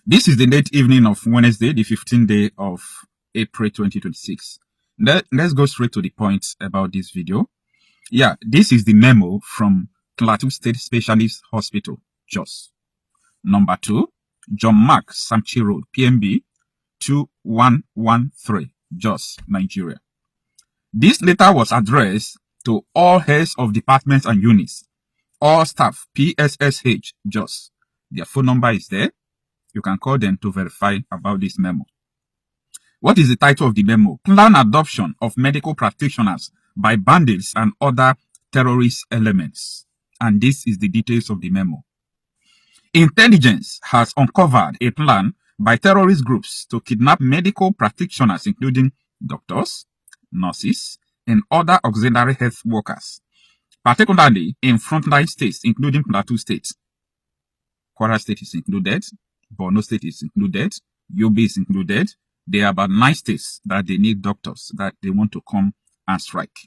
This is the late evening of Wednesday, the 15th day of April 2026. Let's go straight to the point about this video. Yeah, this is the memo from Plateau State Specialist Hospital, Jos. Number 2, John Mark Samchi Road, PMB 2113, Jos, Nigeria. This letter was addressed to all heads of departments and units, all staff, PSSH, Jos. Their phone number is there. You can call them to verify about this memo. What is the title of the memo? Plan adoption of medical practitioners by bandits and other terrorist elements. And this is the details of the memo. Intelligence has uncovered a plan by terrorist groups to kidnap medical practitioners, including doctors, nurses, and other auxiliary health workers, particularly in frontline states, including Plateau State. Kwara State is included. Borno State is included. Yobe is included. There are about 9 states that they need doctors that they want to come and strike.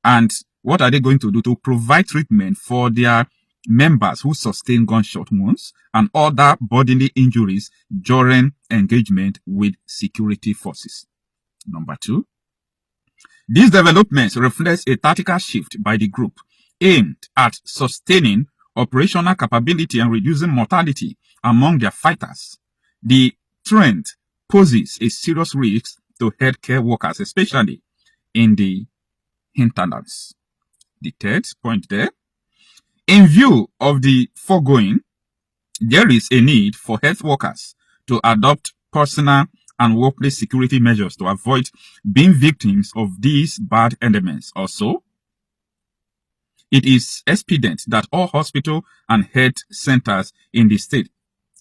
And what are they going to do? To provide treatment for their members who sustain gunshot wounds and other bodily injuries during engagement with security forces. Number 2, these developments reflect a tactical shift by the group aimed at sustaining operational capability and reducing mortality among their fighters. The trend poses a serious risk to healthcare workers, especially in the hinterlands. The third point there. In view of the foregoing, there is a need for health workers to adopt personal and workplace security measures to avoid being victims of these bad elements. Also, it is expedient that all hospital and health centers in the state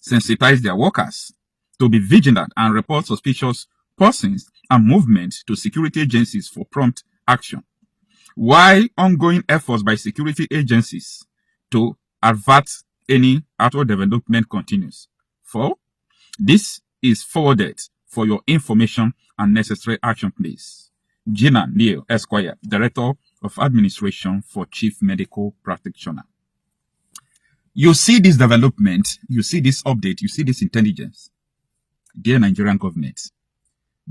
sensitize their workers to be vigilant and report suspicious persons and movement to security agencies for prompt action, while ongoing efforts by security agencies to avert any outward development continues. 4, this is forwarded for your information and necessary action, please. Gina Neal, Esquire, Director of Administration for Chief Medical Practitioner. You see this development, you see this update, you see this intelligence. Dear Nigerian government,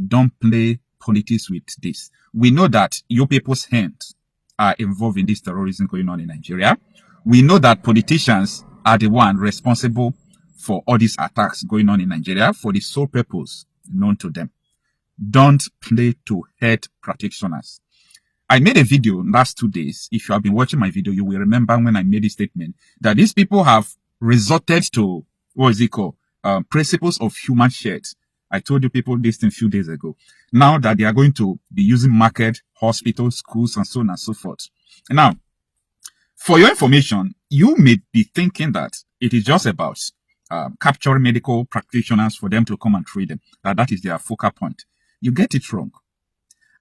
don't play politics with this. We know that your people's hands are involved in this terrorism going on in Nigeria. We know that politicians are the one responsible for all these attacks going on in Nigeria for the sole purpose known to them. Don't play to health practitioners. I made a video last 2 days. If you have been watching my video, you will remember when I made a statement that these people have resorted to, principles of human shared. I told you people this thing a few days ago. Now that they are going to be using market, hospitals, schools, and so on and so forth. Now, for your information, you may be thinking that it is just about capturing medical practitioners for them to come and treat them. That is their focal point. You get it wrong.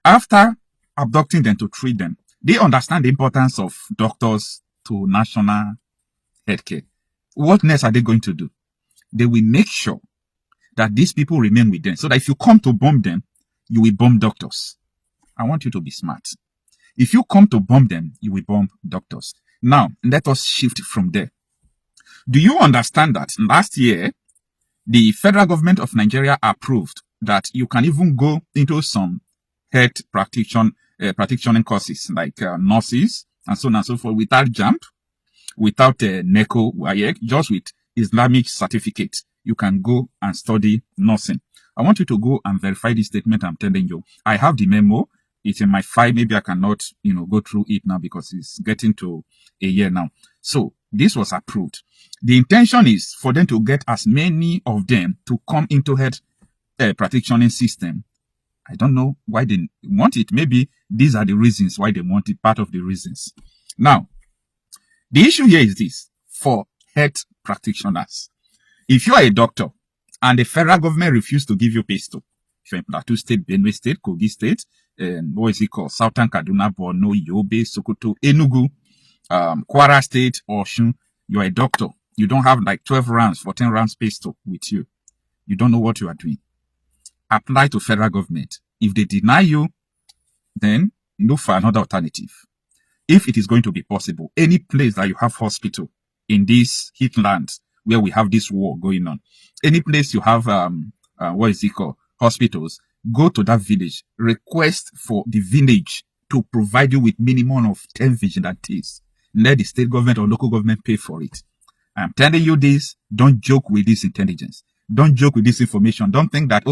After abducting them to treat them, they understand the importance of doctors to national healthcare. What next are they going to do? They will make sure that these people remain with them, so that if you come to bomb them, you will bomb doctors. I want you to be smart. If you come to bomb them, you will bomb doctors. Now, let us shift from there. Do you understand that last year, the federal government of Nigeria approved that you can even go into some health practitioning courses like nurses and so on and so forth without JAMB, without NECO, WAEC, just with Islamic certificate. You can go and study nursing. I want you to go and verify this statement I'm telling you. I have the memo. It's in my file. Maybe I cannot, go through it now because it's getting to a year now. So this was approved. The intention is for them to get as many of them to come into health practitioning system. I don't know why they want it. Maybe these are the reasons why they want it, part of the reasons. Now, the issue here is this for health practitioners. If you are a doctor and the federal government refused to give you pay stub, if you're in Plateau State, Benue State, Kogi State, Southern Kaduna, Borno, Yobe, Sokoto, Enugu, Kwara State, Osun, you're a doctor. You don't have like 12 rounds, 14 rounds pay stub with you. You don't know what you are doing. Apply to federal government. If they deny you, then look for another alternative. If it is going to be possible, any place that you have hospital in this heatland where we have this war going on. Any place you have, what is it called? Hospitals, go to that village, request for the village to provide you with minimum of 10 vigilantes. Let the state government or local government pay for it. I'm telling you this, don't joke with this intelligence. Don't joke with this information. Don't think that,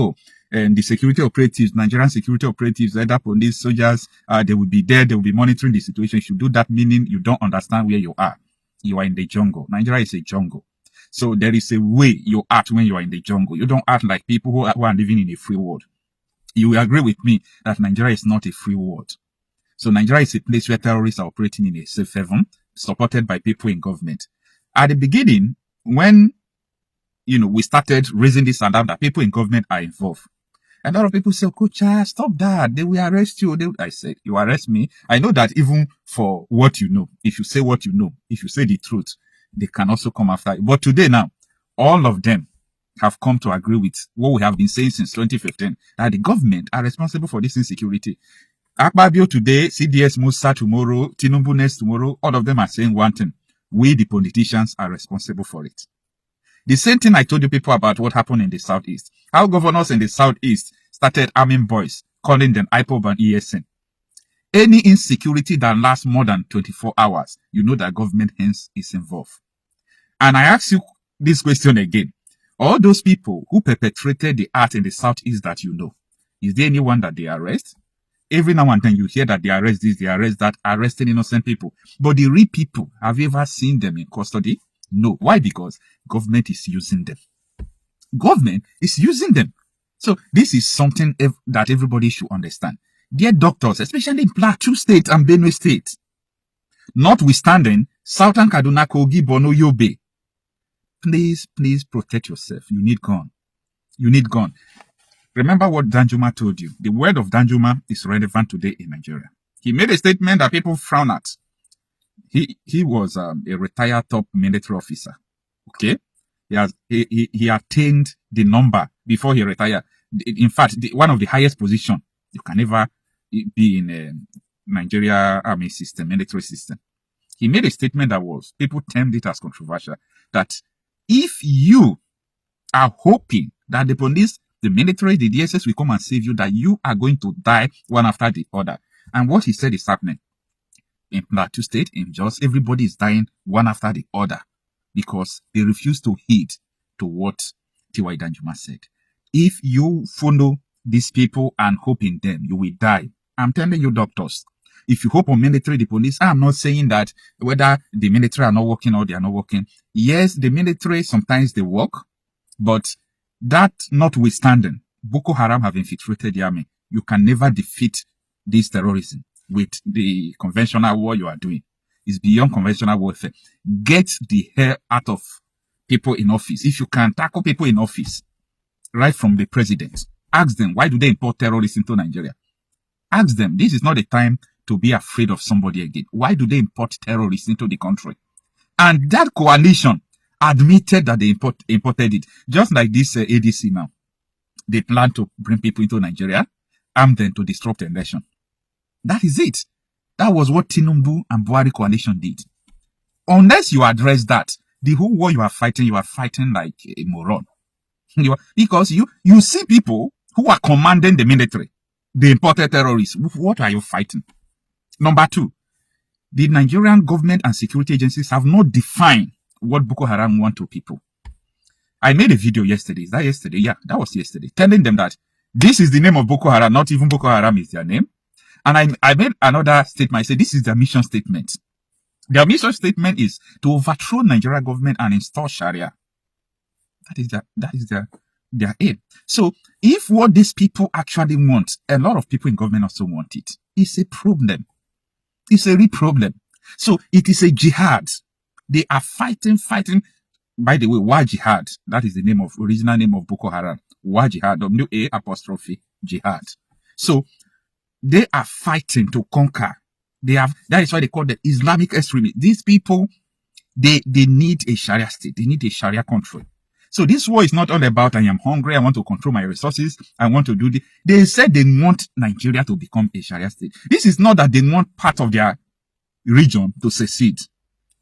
the security operatives, Nigerian security operatives, either police, soldiers, they will be there, they will be monitoring the situation. If you do that, meaning you don't understand where you are. You are in the jungle. Nigeria is a jungle. So there is a way you act when you are in the jungle. You don't act like people who are living in a free world. You will agree with me that Nigeria is not a free world. So Nigeria is a place where terrorists are operating in a safe haven, supported by people in government. At the beginning, when we started raising this alarm that people in government are involved, a lot of people say, Coach, stop that. They will arrest you. I said, you arrest me? I know that even for what you know, if you say what you know, if you say the truth, they can also come after you. But today now, all of them have come to agree with what we have been saying since 2015, that the government are responsible for this insecurity. Akpabio today, CDS Musa tomorrow, Tinubu next tomorrow, all of them are saying one thing. We, the politicians, are responsible for it. The same thing I told you people about what happened in the Southeast. How governors in the Southeast started arming boys, calling them IPOB and ESN. Any insecurity that lasts more than 24 hours, you know that government hence is involved. And I ask you this question again. All those people who perpetrated the act in the Southeast that you know, is there anyone that they arrest? Every now and then you hear that they arrest this, they arrest that, arresting innocent people. But the real people, have you ever seen them in custody? No. Why? Because government is using them. Government is using them. So this is something that everybody should understand. Dear doctors, especially in Plateau State and Benue State, notwithstanding Southern Kaduna, Kogi, Borno, Yobe, please protect yourself. You need gun. You need gun. Remember what Danjuma told you. The word of Danjuma is relevant today in Nigeria. He made a statement that people frown at. He was a retired top military officer. Okay, he attained the number before he retired. In fact, one of the highest position you can ever be in a Nigeria army system, military system. He made a statement that was, people termed it as controversial, that if you are hoping that the police, the military, the DSS will come and save you, that you are going to die one after the other. And what he said is happening. In Plateau State, in Jos, everybody is dying one after the other because they refuse to heed to what T.Y. Danjuma said. If you follow these people and hope in them, you will die. I'm telling you, doctors, if you hope on military, the police, I'm not saying that whether the military are not working or they are not working. Yes, the military, sometimes they work, but that notwithstanding, Boko Haram have infiltrated the army. You can never defeat this terrorism with the conventional war you are doing. It's beyond conventional warfare. Get the hair out of people in office. If you can tackle people in office, right from the president, ask them, why do they import terrorists into Nigeria? Ask them, this is not the time to be afraid of somebody again. Why do they import terrorists into the country? And that coalition admitted that they imported it. Just like this ADC now. They plan to bring people into Nigeria, arm them to disrupt the election. That is it. That was what Tinubu and Buhari coalition did. Unless you address that, the whole war you are fighting like a moron. Because you see people who are commanding the military, the imported terrorists. What are you fighting? Number two, the Nigerian government and security agencies have not defined what Boko Haram want to people. I made a video yesterday. Is that yesterday? Yeah, that was yesterday. Telling them that this is the name of Boko Haram, not even Boko Haram is their name. And I made another statement. I said, this is their mission statement. Their mission statement is to overthrow Nigeria government and install Sharia. That is their aim. So if what these people actually want, a lot of people in government also want it. It's a problem. It's a real problem. So it is a jihad. They are fighting. By the way, Wa Jihad. That is the original name of Boko Haram. Wa Jihad. W-A'-jihad. So they are fighting to conquer. That is why they call them Islamic extremists. These people, they need a Sharia state. They need a Sharia country. So this war is not all about I am hungry, I want to control my resources, I want to do this. They said they want Nigeria to become a Sharia state. This is not that they want part of their region to secede.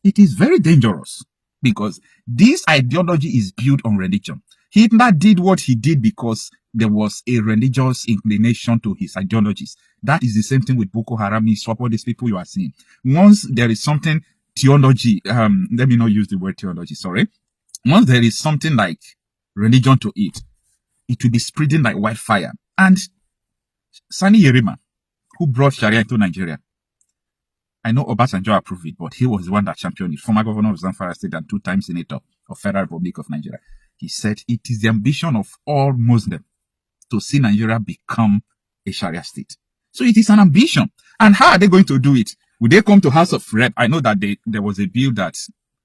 It is very dangerous. Because this ideology is built on religion. Hitler did what he did because there was a religious inclination to his ideologies. That is the same thing with Boko Haram. Is what these people you are seeing. Once there is something theology, let me not use the word theology, sorry. Once there is something like religion to it, it will be spreading like wildfire. And Sani Yerima, who brought Sharia into Nigeria, I know Obasanjo approved it, but he was the one that championed it. Former governor of Zamfara State and 2-time senator of Federal Republic of Nigeria. He said it is the ambition of all Muslims to see Nigeria become a Sharia state. So it is an ambition. And how are they going to do it? Will they come to House of Rep? I know that there was a bill that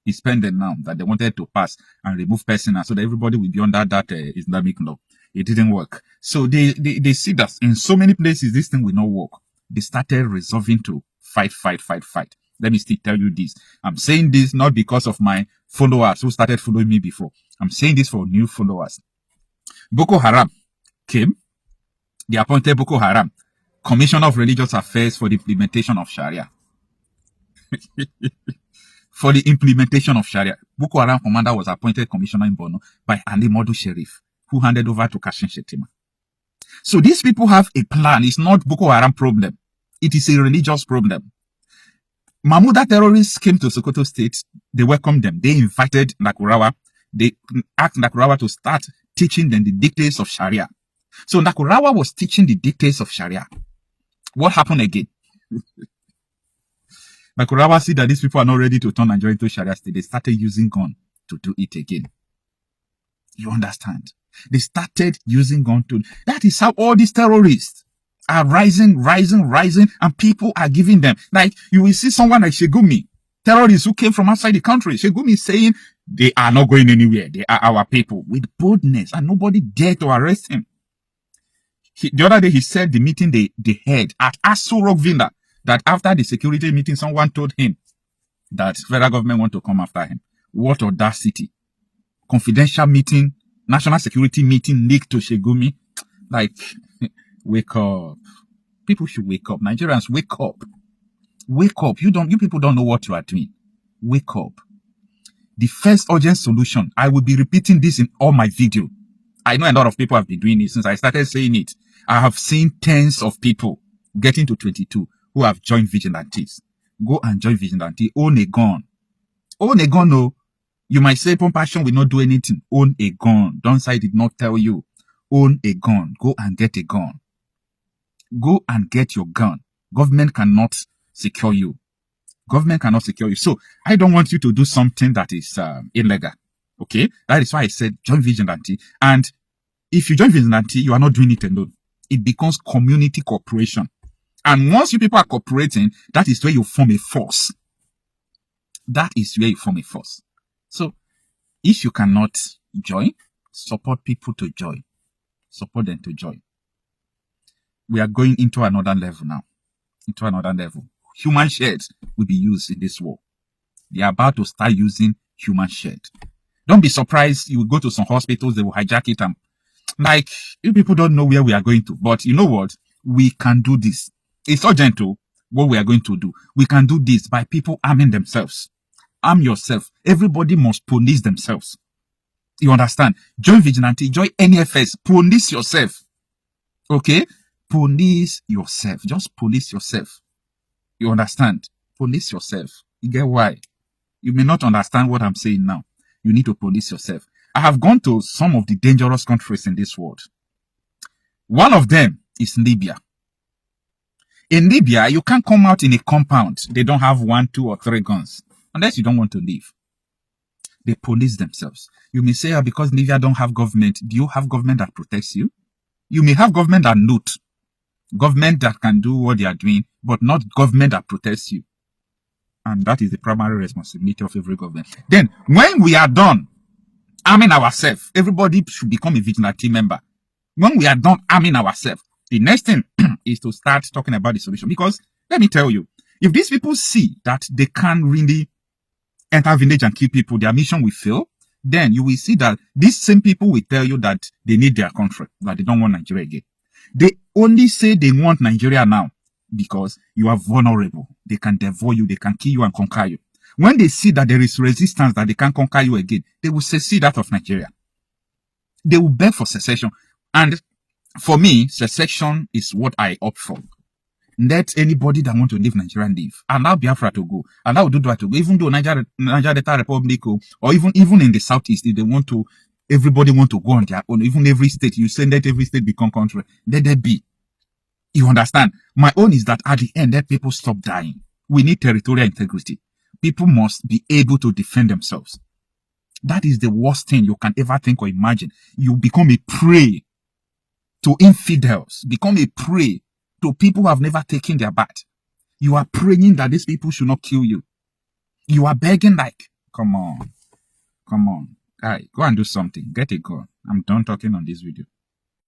is pending now that they wanted to pass and remove personnel so that everybody will be under that Islamic law. It didn't work. So they see that in so many places this thing will not work. They started resolving to fight. Let me still tell you this. I'm saying this not because of my followers who started following me before. I'm saying this for new followers. Boko Haram came. They appointed Boko Haram Commissioner of Religious Affairs for the implementation of Sharia. For the implementation of Sharia. Boko Haram commander was appointed commissioner in Borno by Ali Modu Sherif, who handed over to Kashim Shettima. So these people have a plan. It's not Boko Haram problem. It is a religious problem. Mahmuda terrorists came to Sokoto State. They welcomed them. They invited Nakurawa. They asked Nakurawa to start teaching them the dictates of Sharia. So Nakurawa was teaching the dictates of Sharia. What happened again? Nakurawa see that these people are not ready to turn Nigeria into Sharia state. They started using gun to do it again. You understand? They started using gun to... That is how all these terrorists are rising, and people are giving them. Like, you will see someone like Shegumi, terrorists who came from outside the country. Shegumi saying, they are not going anywhere. They are our people, with boldness, and nobody dared to arrest him. The other day, he said the meeting they had at Aso Rock Villa, that after the security meeting, someone told him that federal government want to come after him. What audacity. Confidential meeting, national security meeting leaked to Shegumi. Like, wake up. People should wake up. Nigerians, wake up. Wake up. You people don't know what you are doing. Wake up. The first urgent solution, I will be repeating this in all my videos. I know a lot of people have been doing it since I started saying it. I have seen tens of people getting to 22 who have joined vigilantes. Go and join vigilante. Own a gun. Own a gun, no. You might say Compassion will not do anything. Own a gun. Don't say I did not tell you. Own a gun. Go and get a gun. Go and get your gun. Government cannot secure you. Government cannot secure you. So I don't want you to do something that is illegal. Okay? That is why I said join vigilante. And if you join vigilante, you are not doing it alone. It becomes community cooperation. And once you people are cooperating, that is where you form a force. That is where you form a force. So if you cannot join, support people to join. Support them to join. We are going into another level now. Into another level. Human sheds will be used in this war. They are about to start using human shed. Don't be surprised. You will go to some hospitals, they will hijack it. And like, you people don't know where we are going to. But you know what? We can do this. It's urgent to what we are going to do. We can do this by people arming themselves. Arm yourself. Everybody must police themselves. You understand? Join vigilante, join NFS. Police yourself. Okay? Police yourself. Just police yourself. You understand? Police yourself. You get why? You may not understand what I'm saying now. You need to police yourself. I have gone to some of the dangerous countries in this world. One of them is Libya. In Libya, you can't come out in a compound. They don't have 1, 2, or 3 guns. Unless you don't want to leave. They police themselves. You may say, because Libya don't have government, do you have government that protects you? You may have government that loot. Government that can do what they are doing, but not government that protects you. And that is the primary responsibility of every government. Then, when we are done arming ourselves, everybody should become a vigilante member. When we are done arming ourselves, the next thing is to start talking about the solution. Because, let me tell you, if these people see that they can't really enter village and kill people, their mission will fail, then you will see that these same people will tell you that they need their country, that they don't want Nigeria again. They only say they want Nigeria now because you are vulnerable. They can devour you, they can kill you and conquer you. When they see that there is resistance, that they can't conquer you again, they will secede out of Nigeria. They will beg for secession. And for me, secession is what I opt for. Let anybody that want to leave Nigeria leave. Allow Biafra to go. Allow Ududua to go. Even though Niger Delta Republic, or even in the southeast, if they want to, everybody want to go on their own. Even every state, you say let every state become country. Let there be. You understand? My own is that at the end, let people stop dying. We need territorial integrity. People must be able to defend themselves. That is the worst thing you can ever think or imagine. You become a prey to infidels, become a prey to people who have never taken their bath. You are praying that these people should not kill you. You are begging like, come on. Guy, go and do something. Get a gun. I'm done talking on this video.